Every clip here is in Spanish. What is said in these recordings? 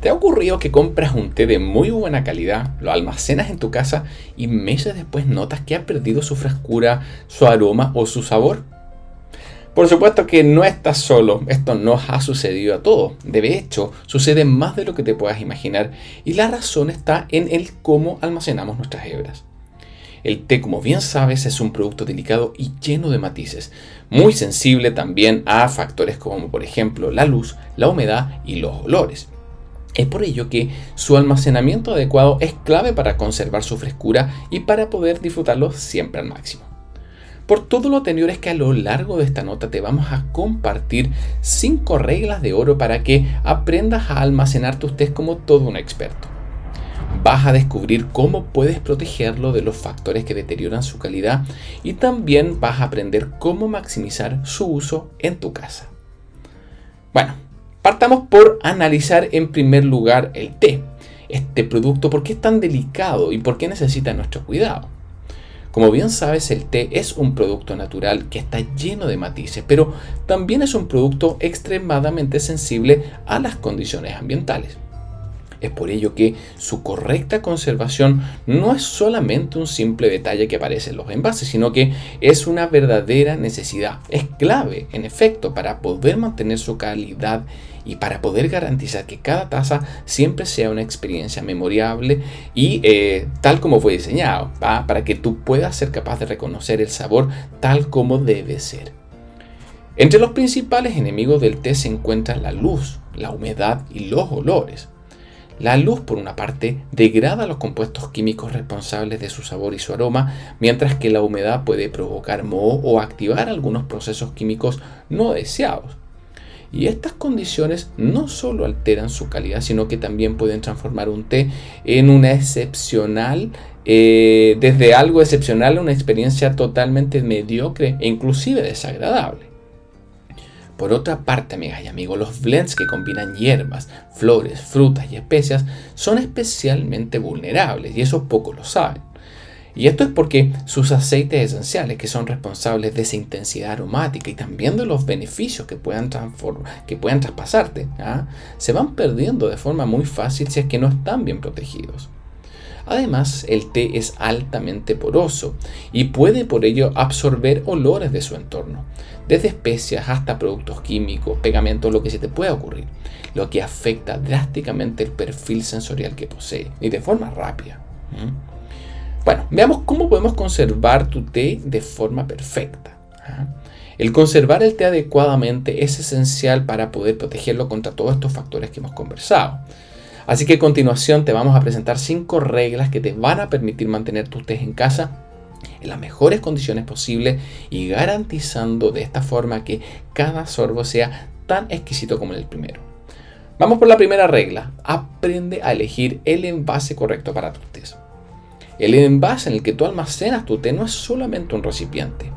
¿Te ha ocurrido que compras un té de muy buena calidad, lo almacenas en tu casa y meses después notas que ha perdido su frescura, su aroma o su sabor? Por supuesto que no estás solo, esto nos ha sucedido a todos. De hecho, sucede más de lo que te puedas imaginar y la razón está en el cómo almacenamos nuestras hebras. El té, como bien sabes, es un producto delicado y lleno de matices, muy sensible también a factores como por ejemplo la luz, la humedad y los olores. Es por ello que su almacenamiento adecuado es clave para conservar su frescura y para poder disfrutarlo siempre al máximo. Por todo lo anterior es que a lo largo de esta nota te vamos a compartir 5 reglas de oro para que aprendas a almacenar tus tés como todo un experto. Vas a descubrir cómo puedes protegerlo de los factores que deterioran su calidad y también vas a aprender cómo maximizar su uso en tu casa. Bueno, partamos por analizar en primer lugar el té. Este producto, ¿por qué es tan delicado y por qué necesita nuestro cuidado? Como bien sabes, el té es un producto natural que está lleno de matices, pero también es un producto extremadamente sensible a las condiciones ambientales. Es por ello que su correcta conservación no es solamente un simple detalle que aparece en los envases, sino que es una verdadera necesidad. Es clave, en efecto, para poder mantener su calidad y para poder garantizar que cada taza siempre sea una experiencia memorable y tal como fue diseñado, ¿va? Para que tú puedas ser capaz de reconocer el sabor tal como debe ser. Entre los principales enemigos del té se encuentran la luz, la humedad y los olores. La luz, por una parte, degrada los compuestos químicos responsables de su sabor y su aroma, mientras que la humedad puede provocar moho o activar algunos procesos químicos no deseados. Y estas condiciones no solo alteran su calidad, sino que también pueden transformar un té en una excepcional, desde algo excepcional a una experiencia totalmente mediocre e inclusive desagradable. Por otra parte, amigas y amigos, los blends que combinan hierbas, flores, frutas y especias son especialmente vulnerables y eso pocos lo saben. Y esto es porque sus aceites esenciales, que son responsables de esa intensidad aromática y también de los beneficios que puedan traspasarte, se van perdiendo de forma muy fácil si es que no están bien protegidos. Además, el té es altamente poroso y puede por ello absorber olores de su entorno, desde especias hasta productos químicos, pegamentos, lo que se te pueda ocurrir, lo que afecta drásticamente el perfil sensorial que posee y de forma rápida. Bueno, veamos cómo podemos conservar tu té de forma perfecta. El conservar el té adecuadamente es esencial para poder protegerlo contra todos estos factores que hemos conversado. Así que a continuación te vamos a presentar 5 reglas que te van a permitir mantener tus tés en casa en las mejores condiciones posibles y garantizando de esta forma que cada sorbo sea tan exquisito como el primero. Vamos por la primera regla. Aprende a elegir el envase correcto para tus tés. El envase en el que tú almacenas tu té no es solamente un recipiente.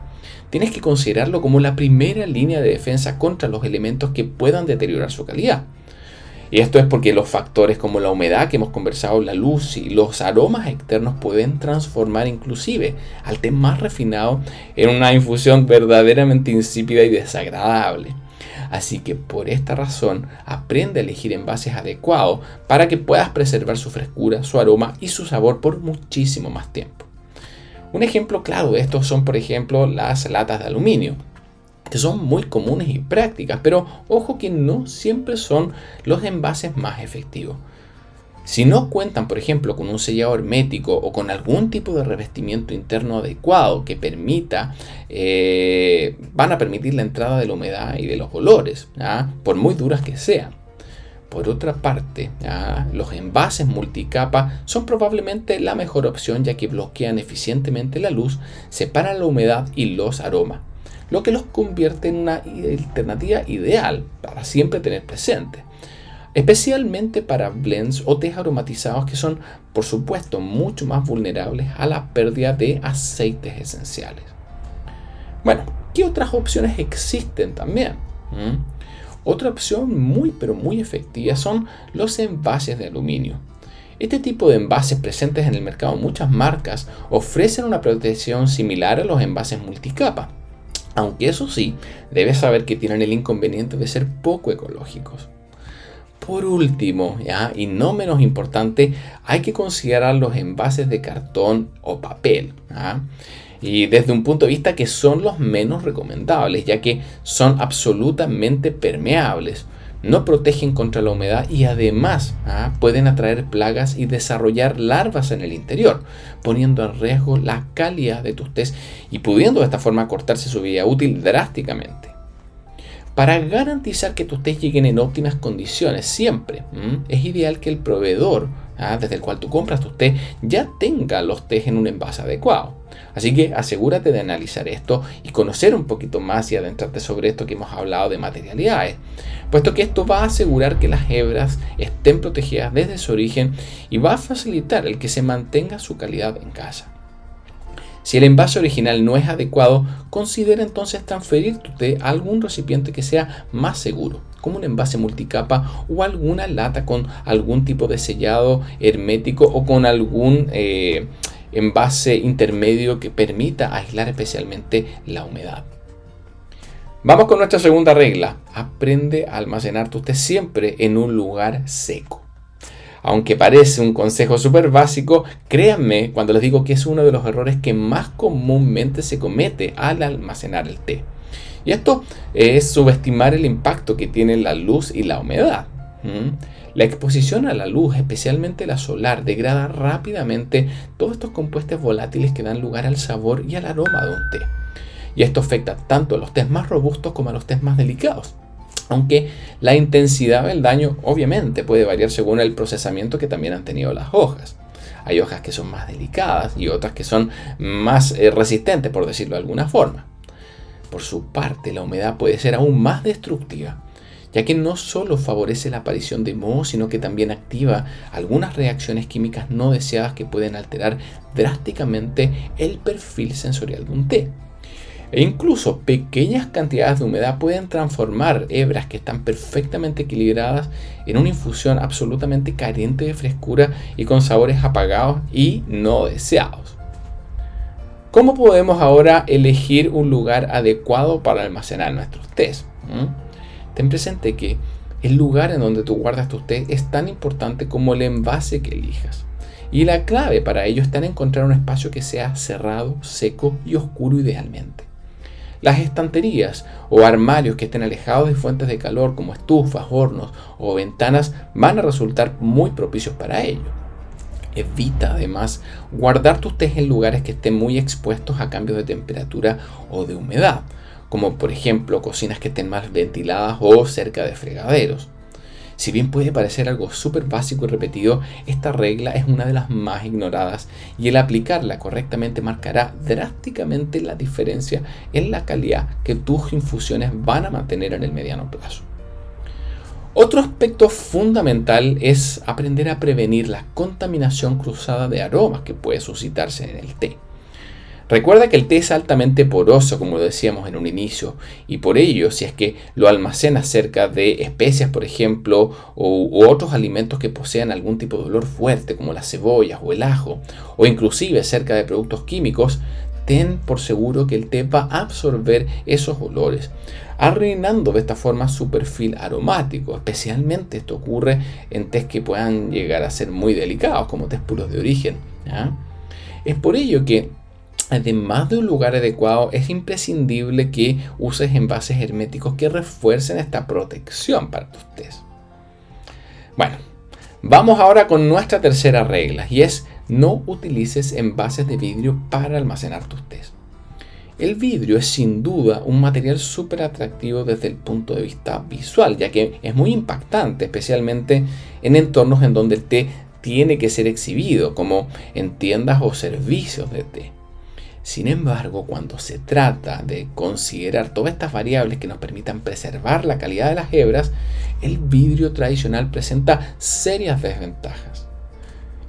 Tienes que considerarlo como la primera línea de defensa contra los elementos que puedan deteriorar su calidad. Y esto es porque los factores como la humedad que hemos conversado, la luz y los aromas externos pueden transformar inclusive al té más refinado en una infusión verdaderamente insípida y desagradable. Así que por esta razón aprende a elegir envases adecuados para que puedas preservar su frescura, su aroma y su sabor por muchísimo más tiempo. Un ejemplo claro de esto son por ejemplo las latas de aluminio, que son muy comunes y prácticas, pero ojo que no siempre son los envases más efectivos. Si no cuentan, por ejemplo, con un sellado hermético o con algún tipo de revestimiento interno adecuado que van a permitir la entrada de la humedad y de los olores, por muy duras que sean. Por otra parte, los envases multicapa son probablemente la mejor opción, ya que bloquean eficientemente la luz, separan la humedad y los aromas, lo que los convierte en una alternativa ideal para siempre tener presente, especialmente para blends o tés aromatizados que son, por supuesto, mucho más vulnerables a la pérdida de aceites esenciales. Bueno, ¿qué otras opciones existen también? Otra opción muy efectiva son los envases de aluminio. Este tipo de envases presentes en el mercado, muchas marcas ofrecen una protección similar a los envases multicapa. Aunque eso sí, debes saber que tienen el inconveniente de ser poco ecológicos. Por último, ¿ya? Y no menos importante, hay que considerar los envases de cartón o papel, ¿ya? Y desde un punto de vista que son los menos recomendables, ya que son absolutamente permeables, no protegen contra la humedad y además pueden atraer plagas y desarrollar larvas en el interior, poniendo en riesgo la calidad de tus tés y pudiendo de esta forma cortarse su vida útil drásticamente. Para garantizar que tus tés lleguen en óptimas condiciones siempre, es ideal que el proveedor desde el cual tú compras tus tés ya tenga los tés en un envase adecuado. Así que asegúrate de analizar esto y conocer un poquito más y adentrarte sobre esto que hemos hablado de materialidades, puesto que esto va a asegurar que las hebras estén protegidas desde su origen y va a facilitar el que se mantenga su calidad en casa. Si el envase original no es adecuado, considera entonces transferir tu té a algún recipiente que sea más seguro, como un envase multicapa o alguna lata con algún tipo de sellado hermético o con algún envase intermedio que permita aislar especialmente la humedad. Vamos con nuestra segunda regla. Aprende a almacenar tus té siempre en un lugar seco. Aunque parece un consejo súper básico, créanme cuando les digo que es uno de los errores que más comúnmente se comete al almacenar el té. Y esto es subestimar el impacto que tienen la luz y la humedad. La exposición a la luz, especialmente la solar, degrada rápidamente todos estos compuestos volátiles que dan lugar al sabor y al aroma de un té. Y esto afecta tanto a los tés más robustos como a los tés más delicados. Aunque la intensidad del daño obviamente puede variar según el procesamiento que también han tenido las hojas. Hay hojas que son más delicadas y otras que son más resistentes, por decirlo de alguna forma. Por su parte, la humedad puede ser aún más destructiva, ya que no solo favorece la aparición de moho, sino que también activa algunas reacciones químicas no deseadas que pueden alterar drásticamente el perfil sensorial de un té. E incluso pequeñas cantidades de humedad pueden transformar hebras que están perfectamente equilibradas en una infusión absolutamente carente de frescura y con sabores apagados y no deseados. ¿Cómo podemos ahora elegir un lugar adecuado para almacenar nuestros tés? Ten presente que el lugar en donde tú guardas tus tés es tan importante como el envase que elijas. Y la clave para ello está en encontrar un espacio que sea cerrado, seco y oscuro idealmente. Las estanterías o armarios que estén alejados de fuentes de calor como estufas, hornos o ventanas van a resultar muy propicios para ello. Evita además guardar tus tés en lugares que estén muy expuestos a cambios de temperatura o de humedad, como por ejemplo cocinas que estén más ventiladas o cerca de fregaderos. Si bien puede parecer algo súper básico y repetido, esta regla es una de las más ignoradas y el aplicarla correctamente marcará drásticamente la diferencia en la calidad que tus infusiones van a mantener en el mediano plazo. Otro aspecto fundamental es aprender a prevenir la contaminación cruzada de aromas que puede suscitarse en el té. Recuerda que el té es altamente poroso, como lo decíamos en un inicio, y por ello, si es que lo almacenas cerca de especias, por ejemplo, u otros alimentos que posean algún tipo de olor fuerte, como las cebollas o el ajo, o inclusive cerca de productos químicos, ten por seguro que el té va a absorber esos olores, arruinando de esta forma su perfil aromático. Especialmente esto ocurre en tés que puedan llegar a ser muy delicados, como tés puros de origen, ¿ya? Es por ello que además de un lugar adecuado, es imprescindible que uses envases herméticos que refuercen esta protección para tus tés. Bueno, vamos ahora con nuestra tercera regla y es no utilices envases de vidrio para almacenar tus tés. El vidrio es sin duda un material súper atractivo desde el punto de vista visual, ya que es muy impactante, especialmente en entornos en donde el té tiene que ser exhibido, como en tiendas o servicios de té. Sin embargo, cuando se trata de considerar todas estas variables que nos permitan preservar la calidad de las hebras, el vidrio tradicional presenta serias desventajas.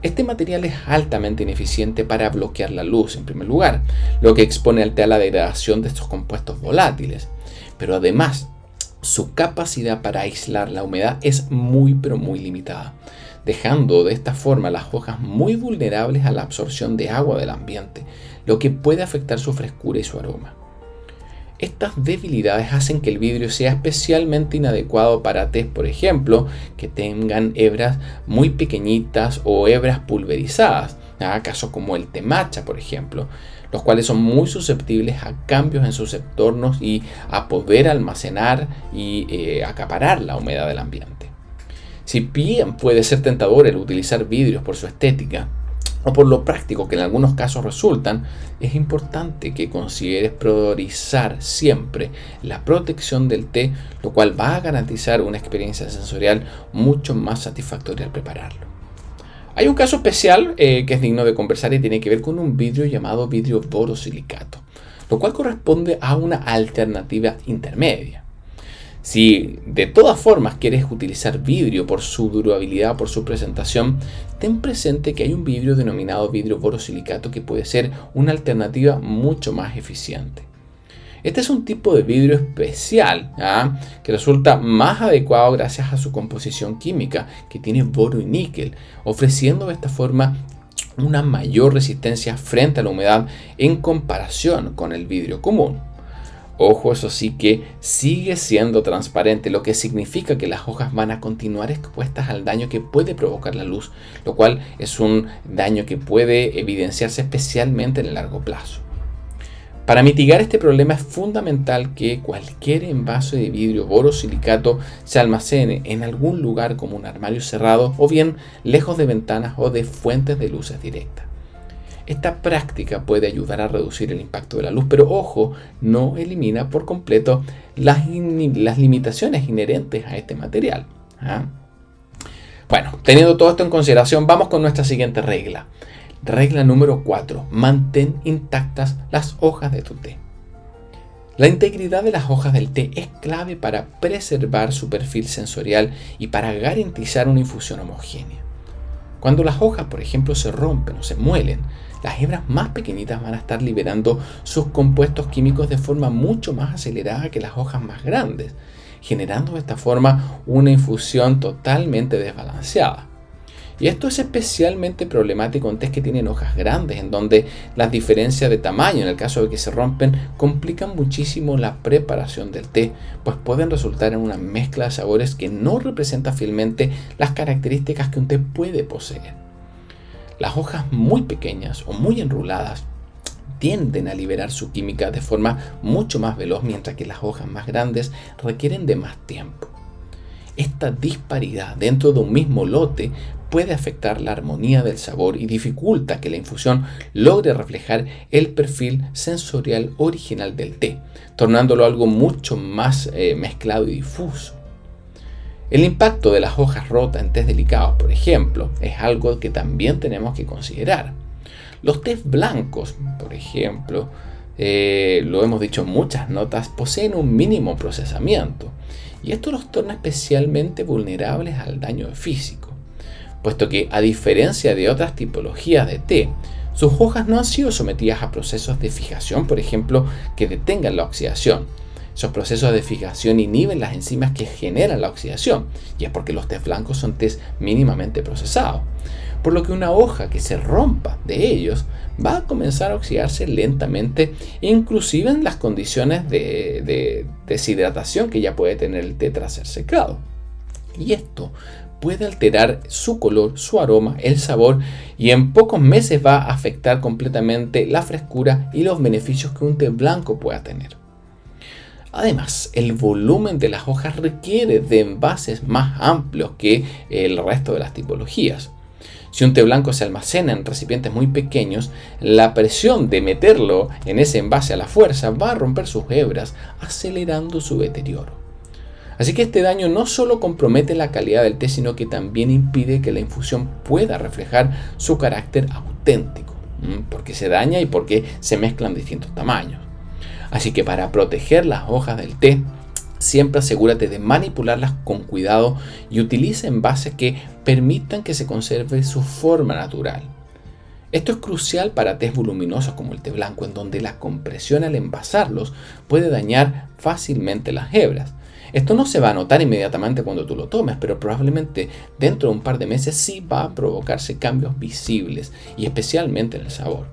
Este material es altamente ineficiente para bloquear la luz, en primer lugar, lo que expone al té a la degradación de estos compuestos volátiles. Pero además, su capacidad para aislar la humedad es muy limitada, dejando de esta forma las hojas muy vulnerables a la absorción de agua del ambiente, lo que puede afectar su frescura y su aroma. Estas debilidades hacen que el vidrio sea especialmente inadecuado para tés, por ejemplo, que tengan hebras muy pequeñitas o hebras pulverizadas, casos como el té matcha, por ejemplo, los cuales son muy susceptibles a cambios en sus entornos y a poder almacenar y acaparar la humedad del ambiente. Si bien puede ser tentador el utilizar vidrios por su estética, o por lo práctico que en algunos casos resultan, es importante que consideres priorizar siempre la protección del té, lo cual va a garantizar una experiencia sensorial mucho más satisfactoria al prepararlo. Hay un caso especial que es digno de conversar y tiene que ver con un vidrio llamado vidrio borosilicato, lo cual corresponde a una alternativa intermedia. Si de todas formas quieres utilizar vidrio por su durabilidad, por su presentación, ten presente que hay un vidrio denominado vidrio borosilicato que puede ser una alternativa mucho más eficiente. Este es un tipo de vidrio especial que resulta más adecuado gracias a su composición química, que tiene boro y níquel, ofreciendo de esta forma una mayor resistencia frente a la humedad en comparación con el vidrio común. Ojo, eso sí que sigue siendo transparente, lo que significa que las hojas van a continuar expuestas al daño que puede provocar la luz, lo cual es un daño que puede evidenciarse especialmente en el largo plazo. Para mitigar este problema es fundamental que cualquier envase de vidrio borosilicato se almacene en algún lugar como un armario cerrado o bien lejos de ventanas o de fuentes de luces directas. Esta práctica puede ayudar a reducir el impacto de la luz, pero ojo, no elimina por completo las limitaciones inherentes a este material. Bueno, teniendo todo esto en consideración, vamos con nuestra siguiente regla. Regla número 4. Mantén intactas las hojas de tu té. La integridad de las hojas del té es clave para preservar su perfil sensorial y para garantizar una infusión homogénea. Cuando las hojas, por ejemplo, se rompen o se muelen, las hebras más pequeñitas van a estar liberando sus compuestos químicos de forma mucho más acelerada que las hojas más grandes, generando de esta forma una infusión totalmente desbalanceada. Y esto es especialmente problemático en tés que tienen hojas grandes, en donde las diferencias de tamaño, en el caso de que se rompen, complican muchísimo la preparación del té, pues pueden resultar en una mezcla de sabores que no representa fielmente las características que un té puede poseer. Las hojas muy pequeñas o muy enruladas tienden a liberar su química de forma mucho más veloz, mientras que las hojas más grandes requieren de más tiempo. Esta disparidad dentro de un mismo lote puede afectar la armonía del sabor y dificulta que la infusión logre reflejar el perfil sensorial original del té, tornándolo algo mucho más mezclado y difuso. El impacto de las hojas rotas en tés delicados, por ejemplo, es algo que también tenemos que considerar. Los tés blancos, por ejemplo, lo hemos dicho en muchas notas, poseen un mínimo procesamiento, y esto los torna especialmente vulnerables al daño físico, puesto que, a diferencia de otras tipologías de té, sus hojas no han sido sometidas a procesos de fijación, por ejemplo, que detengan la oxidación. Esos procesos de fijación inhiben las enzimas que generan la oxidación, y es porque los tés blancos son tés mínimamente procesados. Por lo que una hoja que se rompa de ellos va a comenzar a oxidarse lentamente, inclusive en las condiciones de deshidratación que ya puede tener el té tras ser secado. Y esto puede alterar su color, su aroma, el sabor, y en pocos meses va a afectar completamente la frescura y los beneficios que un té blanco pueda tener. Además, el volumen de las hojas requiere de envases más amplios que el resto de las tipologías. Si un té blanco se almacena en recipientes muy pequeños, la presión de meterlo en ese envase a la fuerza va a romper sus hebras, acelerando su deterioro. Así que este daño no solo compromete la calidad del té, sino que también impide que la infusión pueda reflejar su carácter auténtico, porque se daña y porque se mezclan distintos tamaños. Así que para proteger las hojas del té, siempre asegúrate de manipularlas con cuidado y utiliza envases que permitan que se conserve su forma natural. Esto es crucial para tés voluminosos como el té blanco, en donde la compresión al envasarlos puede dañar fácilmente las hebras. Esto no se va a notar inmediatamente cuando tú lo tomes, pero probablemente dentro de un par de meses sí va a provocarse cambios visibles, y especialmente en el sabor.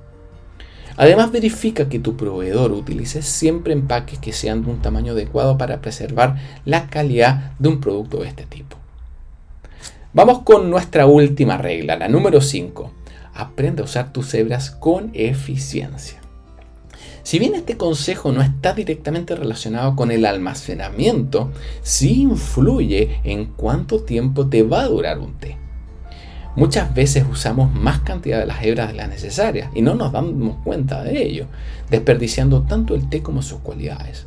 Además, verifica que tu proveedor utilice siempre empaques que sean de un tamaño adecuado para preservar la calidad de un producto de este tipo. Vamos con nuestra última regla, la número 5. Aprende a usar tus hebras con eficiencia. Si bien este consejo no está directamente relacionado con el almacenamiento, sí influye en cuánto tiempo te va a durar un té. Muchas veces usamos más cantidad de las hebras de la necesaria y no nos damos cuenta de ello, desperdiciando tanto el té como sus cualidades.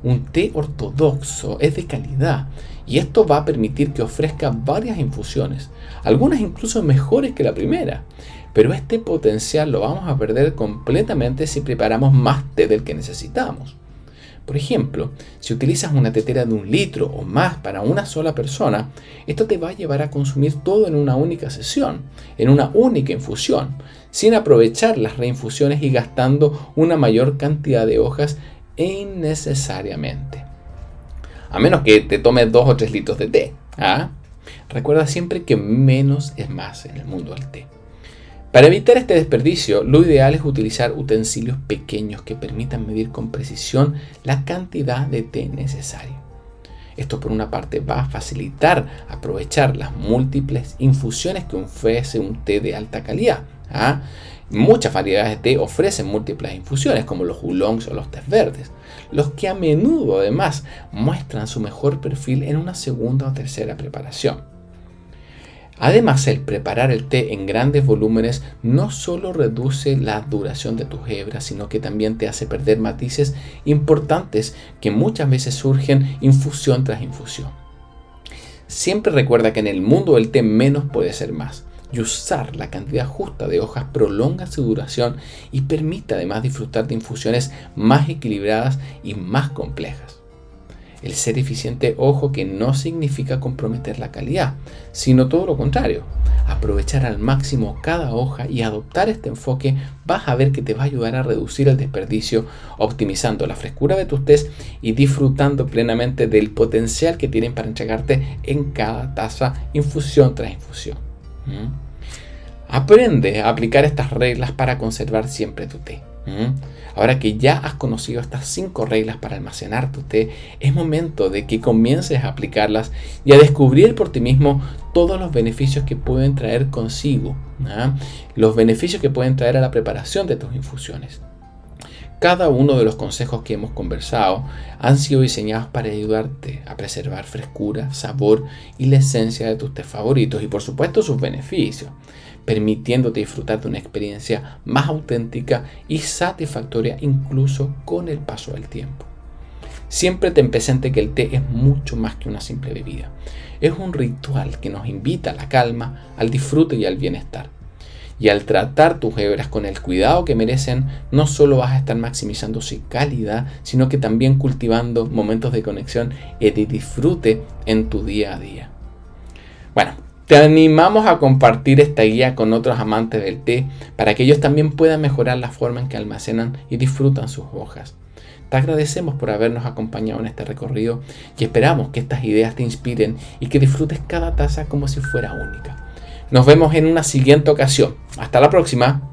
Un té ortodoxo es de calidad y esto va a permitir que ofrezca varias infusiones, algunas incluso mejores que la primera. Pero este potencial lo vamos a perder completamente si preparamos más té del que necesitamos. Por ejemplo, si utilizas una tetera de 1 litro o más para una sola persona, esto te va a llevar a consumir todo en una única sesión, en una única infusión, sin aprovechar las reinfusiones y gastando una mayor cantidad de hojas innecesariamente. A menos que te tomes 2 o 3 litros de té. Recuerda siempre que menos es más en el mundo del té. Para evitar este desperdicio, lo ideal es utilizar utensilios pequeños que permitan medir con precisión la cantidad de té necesario. Esto por una parte va a facilitar aprovechar las múltiples infusiones que ofrece un té de alta calidad. Muchas variedades de té ofrecen múltiples infusiones como los oolongs o los tés verdes, los que a menudo además muestran su mejor perfil en una segunda o tercera preparación. Además, el preparar el té en grandes volúmenes no solo reduce la duración de tus hebras, sino que también te hace perder matices importantes que muchas veces surgen infusión tras infusión. Siempre recuerda que en el mundo del té menos puede ser más, y usar la cantidad justa de hojas prolonga su duración y permite además disfrutar de infusiones más equilibradas y más complejas. El ser eficiente, ojo, que no significa comprometer la calidad, sino todo lo contrario. Aprovechar al máximo cada hoja y adoptar este enfoque vas a ver que te va a ayudar a reducir el desperdicio, optimizando la frescura de tus tés y disfrutando plenamente del potencial que tienen para entregarte en cada taza, infusión tras infusión. Aprende a aplicar estas reglas para conservar siempre tu té. Ahora que ya has conocido estas 5 reglas para almacenar tu té, es momento de que comiences a aplicarlas y a descubrir por ti mismo todos los beneficios que pueden traer consigo, los beneficios que pueden traer a la preparación de tus infusiones. Cada uno de los consejos que hemos conversado han sido diseñados para ayudarte a preservar frescura, sabor y la esencia de tus tés favoritos y por supuesto sus beneficios, permitiéndote disfrutar de una experiencia más auténtica y satisfactoria incluso con el paso del tiempo. Siempre ten presente que el té es mucho más que una simple bebida. Es un ritual que nos invita a la calma, al disfrute y al bienestar. Y al tratar tus hebras con el cuidado que merecen, no solo vas a estar maximizando su calidad, sino que también cultivando momentos de conexión y de disfrute en tu día a día. Bueno, te animamos a compartir esta guía con otros amantes del té para que ellos también puedan mejorar la forma en que almacenan y disfrutan sus hojas. Te agradecemos por habernos acompañado en este recorrido y esperamos que estas ideas te inspiren y que disfrutes cada taza como si fuera única. Nos vemos en una siguiente ocasión. Hasta la próxima.